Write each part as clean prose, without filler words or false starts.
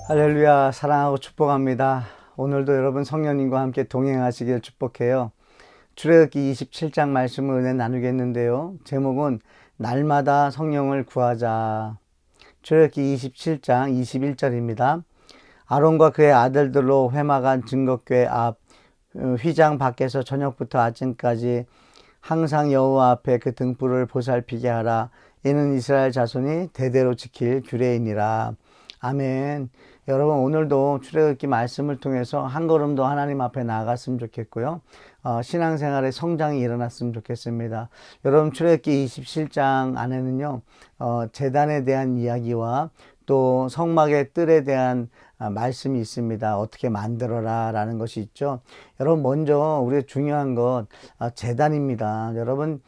할렐루야, 사랑하고 축복합니다. 오늘도 여러분 성령님과 함께 동행하시길 축복해요. 출애굽기 27장 말씀을 은혜 나누겠는데요. 제목은 날마다 성령을 구하자. 출애굽기 27장 21절입니다. 아론과 그의 아들들로 회막안 증거궤 앞 휘장 밖에서 저녁부터 아침까지 항상 여호와 앞에 그 등불을 보살피게 하라. 이는 이스라엘 자손이 대대로 지킬 규례이니라. 아멘. 여러분, 오늘도 출애굽기 말씀을 통해서 한 걸음 더 하나님 앞에 나아갔으면 좋겠고요. 신앙생활의 성장이 일어났으면 좋겠습니다. 여러분, 출애굽기 27장 안에는요, 제단에 대한 이야기와 또 성막의 뜰에 대한 말씀이 있습니다. 어떻게 만들어라 라는 것이 있죠. 여러분, 먼저 우리가 중요한 것 제단입니다. 여러분,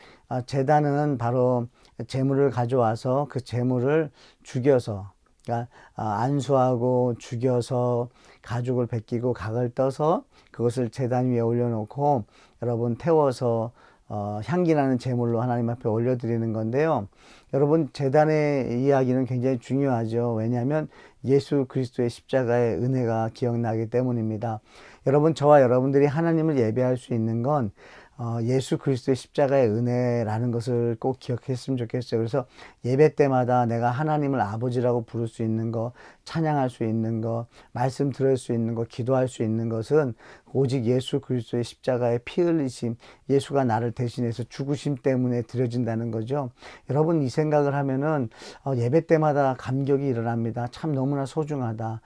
제단은 바로 제물을 가져와서 그 제물을 죽여서, 그러니까 안수하고 죽여서 가죽을 벗기고 각을 떠서 그것을 제단 위에 올려놓고 여러분 태워서 향기나는 제물로 하나님 앞에 올려드리는 건데요. 여러분, 제단의 이야기는 굉장히 중요하죠. 왜냐하면 예수 그리스도의 십자가의 은혜가 기억나기 때문입니다. 여러분, 저와 여러분들이 하나님을 예배할 수 있는 건 예수 그리스도의 십자가의 은혜라는 것을 꼭 기억했으면 좋겠어요. 그래서 예배 때마다 내가 하나님을 아버지라고 부를 수 있는 것, 찬양할 수 있는 것, 말씀 들을 수 있는 것, 기도할 수 있는 것은 오직 예수 그리스도의 십자가의 피 흘리심, 예수가 나를 대신해서 죽으심 때문에 드려진다는 거죠. 여러분, 이 생각을 하면은 예배 때마다 감격이 일어납니다. 참 너무나 소중하다.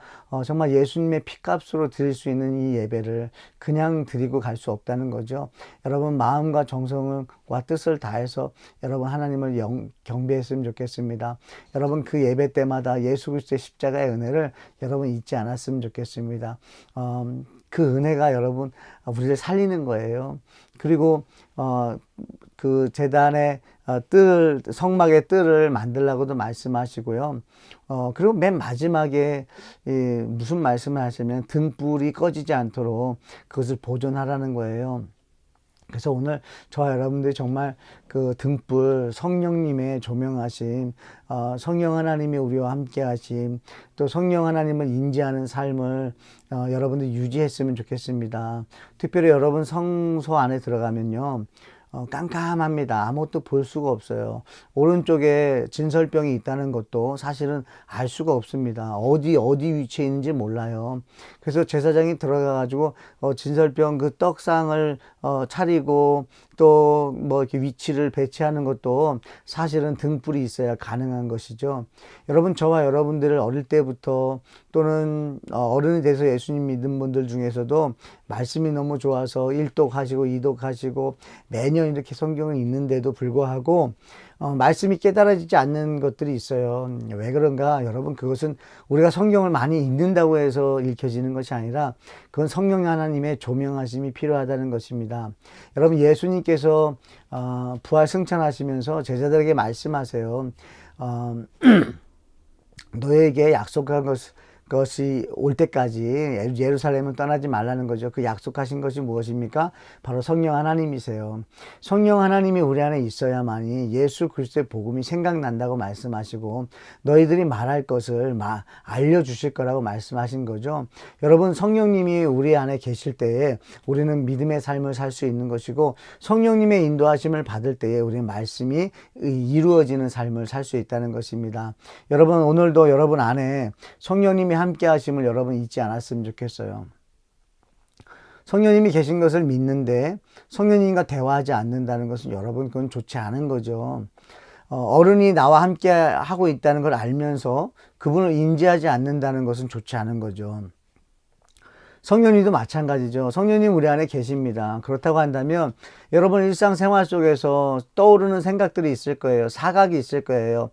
정말 예수님의 피값으로 드릴 수 있는 이 예배를 그냥 드리고 갈 수 없다는 거죠. 여러분, 마음과 정성과 뜻을 다해서 여러분 하나님을 경배했으면 좋겠습니다. 여러분, 그 예배 때마다 예수 그리스도의 십자가의 은혜를 여러분 잊지 않았으면 좋겠습니다. 그 은혜가 여러분 우리를 살리는 거예요. 그리고 그 제단의 성막의 뜰을 만들라고도 말씀하시고요. 그리고 맨 마지막에 무슨 말씀을 하시면 등불이 꺼지지 않도록 그것을 보존하라는 거예요. 그래서 오늘 저와 여러분들이 정말 그 등불, 성령님의 조명하심, 성령 하나님이 우리와 함께 하심, 또 성령 하나님을 인지하는 삶을 여러분들이 유지했으면 좋겠습니다. 특별히 여러분 성소 안에 들어가면요, 깜깜합니다. 아무것도 볼 수가 없어요. 오른쪽에 진설병이 있다는 것도 사실은 알 수가 없습니다. 어디 위치에 있는지 몰라요. 그래서 제사장이 들어가가지고 진설병 그 떡상을 차리고 또 뭐 이렇게 위치를 배치하는 것도 사실은 등불이 있어야 가능한 것이죠. 여러분, 저와 여러분들을 어릴 때부터 또는 어른이 돼서 예수님 믿는 분들 중에서도 말씀이 너무 좋아서 일독하시고 이독하시고 매년 이렇게 성경을 읽는데도 불구하고 말씀이 깨달아지지 않는 것들이 있어요. 왜 그런가? 여러분, 그것은 우리가 성경을 많이 읽는다고 해서 읽혀지는 것이 아니라 그건 성령 하나님의 조명하심이 필요하다는 것입니다. 여러분, 예수님께서 부활 승천하시면서 제자들에게 말씀하세요. 너에게 약속한 것이 올 때까지 예루살렘을 떠나지 말라는 거죠. 그 약속하신 것이 무엇입니까? 바로 성령 하나님이세요. 성령 하나님이 우리 안에 있어야만이 예수 그리스도의 복음이 생각난다고 말씀하시고 너희들이 말할 것을 알려주실 거라고 말씀하신 거죠. 여러분, 성령님이 우리 안에 계실 때에 우리는 믿음의 삶을 살 수 있는 것이고 성령님의 인도하심을 받을 때에 우리는 말씀이 이루어지는 삶을 살 수 있다는 것입니다. 여러분, 오늘도 여러분 안에 성령님이 함께 하심을 여러분 잊지 않았으면 좋겠어요. 성령님이 계신 것을 믿는데 성령님과 대화하지 않는다는 것은 여러분 그건 좋지 않은 거죠. 어른이 나와 함께 하고 있다는 걸 알면서 그분을 인지하지 않는다는 것은 좋지 않은 거죠. 성령님도 마찬가지죠. 성령님 우리 안에 계십니다. 그렇다고 한다면 여러분 일상생활 속에서 떠오르는 생각들이 있을 거예요. 사각이 있을 거예요.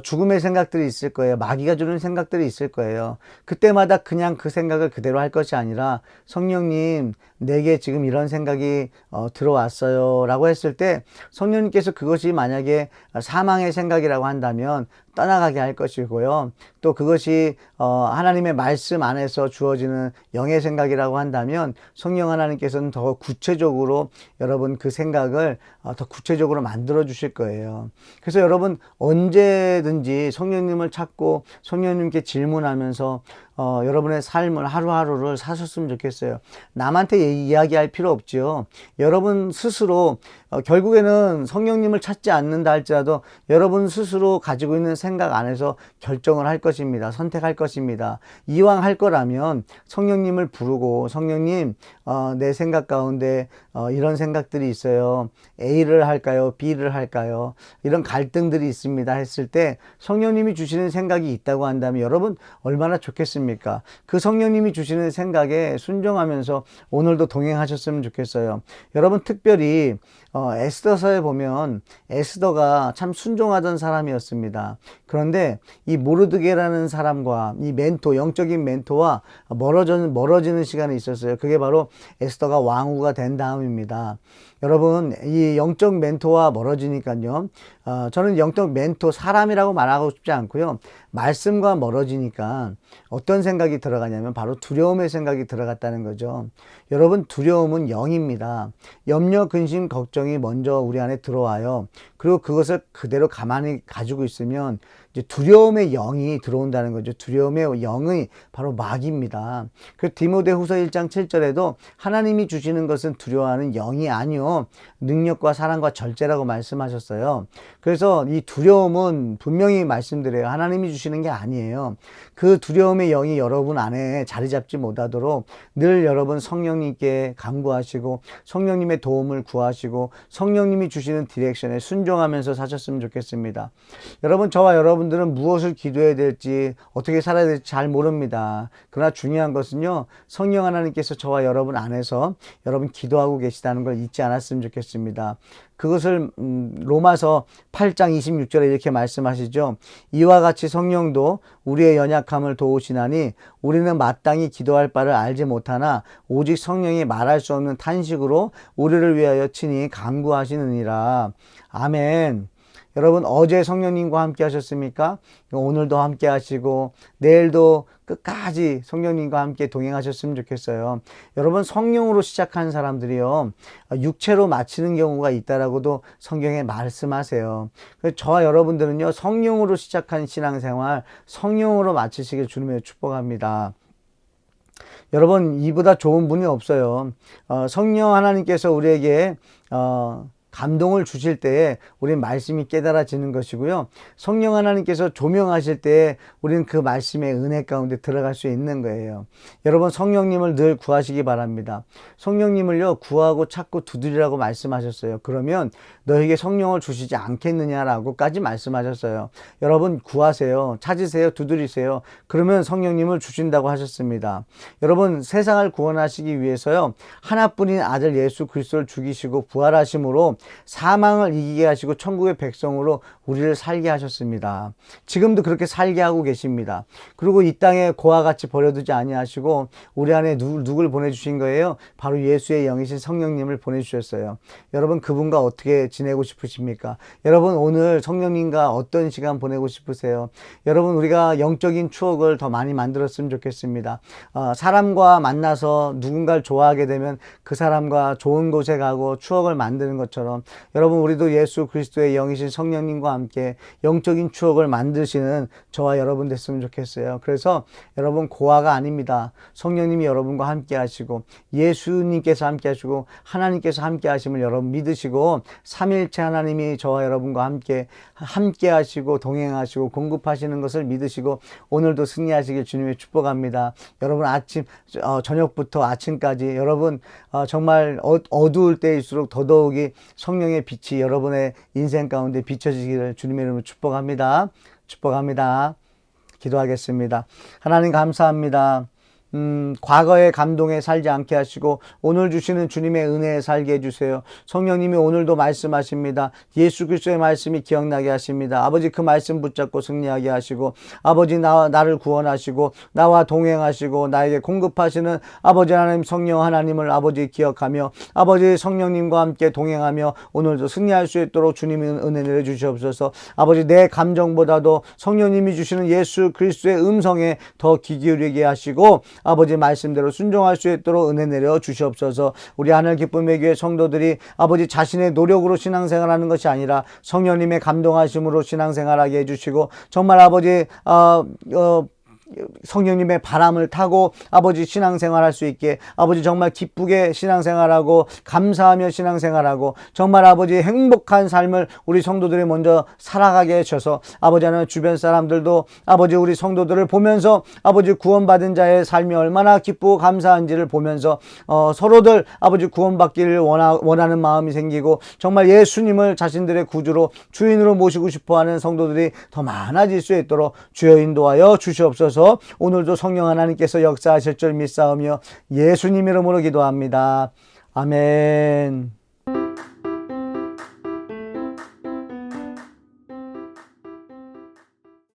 죽음의 생각들이 있을 거예요. 마귀가 주는 생각들이 있을 거예요. 그때마다 그냥 그 생각을 그대로 할 것이 아니라 성령님 내게 지금 이런 생각이 들어왔어요 라고 했을 때 성령님께서 그것이 만약에 사망의 생각이라고 한다면 떠나가게 할 것이고요. 또 그것이 하나님의 말씀 안에서 주어지는 영의 생각이라고 한다면 성령 하나님께서는 더 구체적으로 여러분 그 생각을 더 구체적으로 만들어 주실 거예요. 그래서 여러분 언제든지 성령님을 찾고 성령님께 질문하면서 여러분의 삶을 하루하루를 사셨으면 좋겠어요. 남한테 이야기할 필요 없지요. 여러분 스스로 결국에는 성령님을 찾지 않는다 할지라도 여러분 스스로 가지고 있는 생각 안에서 결정을 할 것입니다. 선택할 것입니다. 이왕 할 거라면 성령님을 부르고 성령님, 내 생각 가운데 이런 생각들이 있어요. A를 할까요? B를 할까요? 이런 갈등들이 있습니다 했을 때 성령님이 주시는 생각이 있다고 한다면 여러분 얼마나 좋겠습니까? 그 성령님이 주시는 생각에 순종하면서 오늘도 동행하셨으면 좋겠어요. 여러분 특별히 에스더서에 보면 에스더가 참 순종하던 사람이었습니다. 그런데 이 모르드게라는 사람과 이 멘토, 영적인 멘토와 멀어지는 시간이 있었어요. 그게 바로 에스더가 왕후가 된 다음입니다. 여러분 이 영적 멘토와 멀어지니까요. 저는 영적 멘토 사람이라고 말하고 싶지 않고요. 말씀과 멀어지니까 어떤 생각이 들어가냐면 바로 두려움의 생각이 들어갔다는 거죠. 여러분 두려움은 영입니다. 염려, 근심, 걱정이 먼저 우리 안에 들어와요. 그리고 그것을 그대로 가만히 가지고 있으면 이제 두려움의 영이 들어온다는 거죠. 두려움의 영이 바로 마귀입니다. 그 디모데후서 1장 7절에도 하나님이 주시는 것은 두려워하는 영이 아니요 능력과 사랑과 절제라고 말씀하셨어요. 그래서 이 두려움은 분명히 말씀드려요. 하나님이 주시는 게 아니에요. 그 두려움의 영이 여러분 안에 자리 잡지 못하도록 늘 여러분 성령님께 간구하시고 성령님의 도움을 구하시고 성령님이 주시는 디렉션에 순종하면서 사셨으면 좋겠습니다. 여러분 저와 여러분들은 무엇을 기도해야 될지 어떻게 살아야 될지 잘 모릅니다. 그러나 중요한 것은요. 성령 하나님께서 저와 여러분 안에서 여러분 기도하고 계시다는 걸 잊지 않았으면 좋겠습니다. 그것을 로마서 8장 26절에 이렇게 말씀하시죠. 이와 같이 성령도 우리의 연약함을 도우시나니 우리는 마땅히 기도할 바를 알지 못하나 오직 성령이 말할 수 없는 탄식으로 우리를 위하여 친히 간구하시느니라. 아멘. 여러분 어제 성령님과 함께 하셨습니까? 오늘도 함께 하시고 내일도 끝까지 성령님과 함께 동행하셨으면 좋겠어요. 여러분 성령으로 시작한 사람들이요 육체로 마치는 경우가 있다라고도 성경에 말씀하세요. 그래서 저와 여러분들은요 성령으로 시작한 신앙생활 성령으로 마치시길 주님의 축복합니다. 여러분 이보다 좋은 분이 없어요. 성령 하나님께서 우리에게 감동을 주실 때에 우리는 말씀이 깨달아지는 것이고요. 성령 하나님께서 조명하실 때에 우리는 그 말씀의 은혜 가운데 들어갈 수 있는 거예요. 여러분 성령님을 늘 구하시기 바랍니다. 성령님을요 구하고 찾고 두드리라고 말씀하셨어요. 그러면 너에게 성령을 주시지 않겠느냐라고까지 말씀하셨어요. 여러분 구하세요. 찾으세요. 두드리세요. 그러면 성령님을 주신다고 하셨습니다. 여러분 세상을 구원하시기 위해서요 하나뿐인 아들 예수 그리스도를 죽이시고 부활하심으로 사망을 이기게 하시고 천국의 백성으로 우리를 살게 하셨습니다. 지금도 그렇게 살게 하고 계십니다. 그리고 이 땅에 고와 같이 버려두지 아니하시고 우리 안에 누굴 보내주신 거예요? 바로 예수의 영이신 성령님을 보내주셨어요. 여러분 그분과 어떻게 지내고 싶으십니까? 여러분 오늘 성령님과 어떤 시간 보내고 싶으세요? 여러분 우리가 영적인 추억을 더 많이 만들었으면 좋겠습니다. 사람과 만나서 누군가를 좋아하게 되면 그 사람과 좋은 곳에 가고 추억을 만드는 것처럼 여러분 우리도 예수 그리스도의 영이신 성령님과 함께 영적인 추억을 만드시는 저와 여러분 됐으면 좋겠어요. 그래서 여러분 고아가 아닙니다. 성령님이 여러분과 함께 하시고 예수님께서 함께 하시고 하나님께서 함께 하심을 여러분 믿으시고 삼위일체 하나님이 저와 여러분과 함께 하시고 동행하시고 공급하시는 것을 믿으시고 오늘도 승리하시길 주님의 축복합니다. 여러분 저녁부터 아침까지 여러분 정말 어두울 때일수록 더더욱이 성령의 빛이 여러분의 인생 가운데 비춰지기를 주님의 이름으로 축복합니다. 축복합니다. 기도하겠습니다. 하나님 감사합니다. 과거의 감동에 살지 않게 하시고 오늘 주시는 주님의 은혜에 살게 해주세요. 성령님이 오늘도 말씀하십니다. 예수 그리스도의 말씀이 기억나게 하십니다. 아버지 그 말씀 붙잡고 승리하게 하시고 아버지 나를 구원하시고 나와 동행하시고 나에게 공급하시는 아버지 하나님 성령 하나님을 아버지 기억하며 아버지 성령님과 함께 동행하며 오늘도 승리할 수 있도록 주님의 은혜 내려주시옵소서. 아버지 내 감정보다도 성령님이 주시는 예수 그리스도의 음성에 더 귀 기울이게 하시고 아버지 말씀대로 순종할 수 있도록 은혜 내려 주시옵소서. 우리 하늘 기쁨의 교회 성도들이 아버지 자신의 노력으로 신앙생활하는 것이 아니라 성령님의 감동하심으로 신앙생활하게 해주시고 정말 아버지 성령님의 바람을 타고 아버지 신앙생활할 수 있게, 아버지 정말 기쁘게 신앙생활하고 감사하며 신앙생활하고 정말 아버지 행복한 삶을 우리 성도들이 먼저 살아가게 해주셔서 아버지 하나님 주변 사람들도 아버지 우리 성도들을 보면서 아버지 구원받은 자의 삶이 얼마나 기쁘고 감사한지를 보면서 서로들 아버지 구원받기를 원하는 마음이 생기고 정말 예수님을 자신들의 구주로 주인으로 모시고 싶어하는 성도들이 더 많아질 수 있도록 주여 인도하여 주시옵소서. 오늘도 성령 하나님께서 역사하실 줄 믿사오며 예수님 이름으로 기도합니다. 아멘.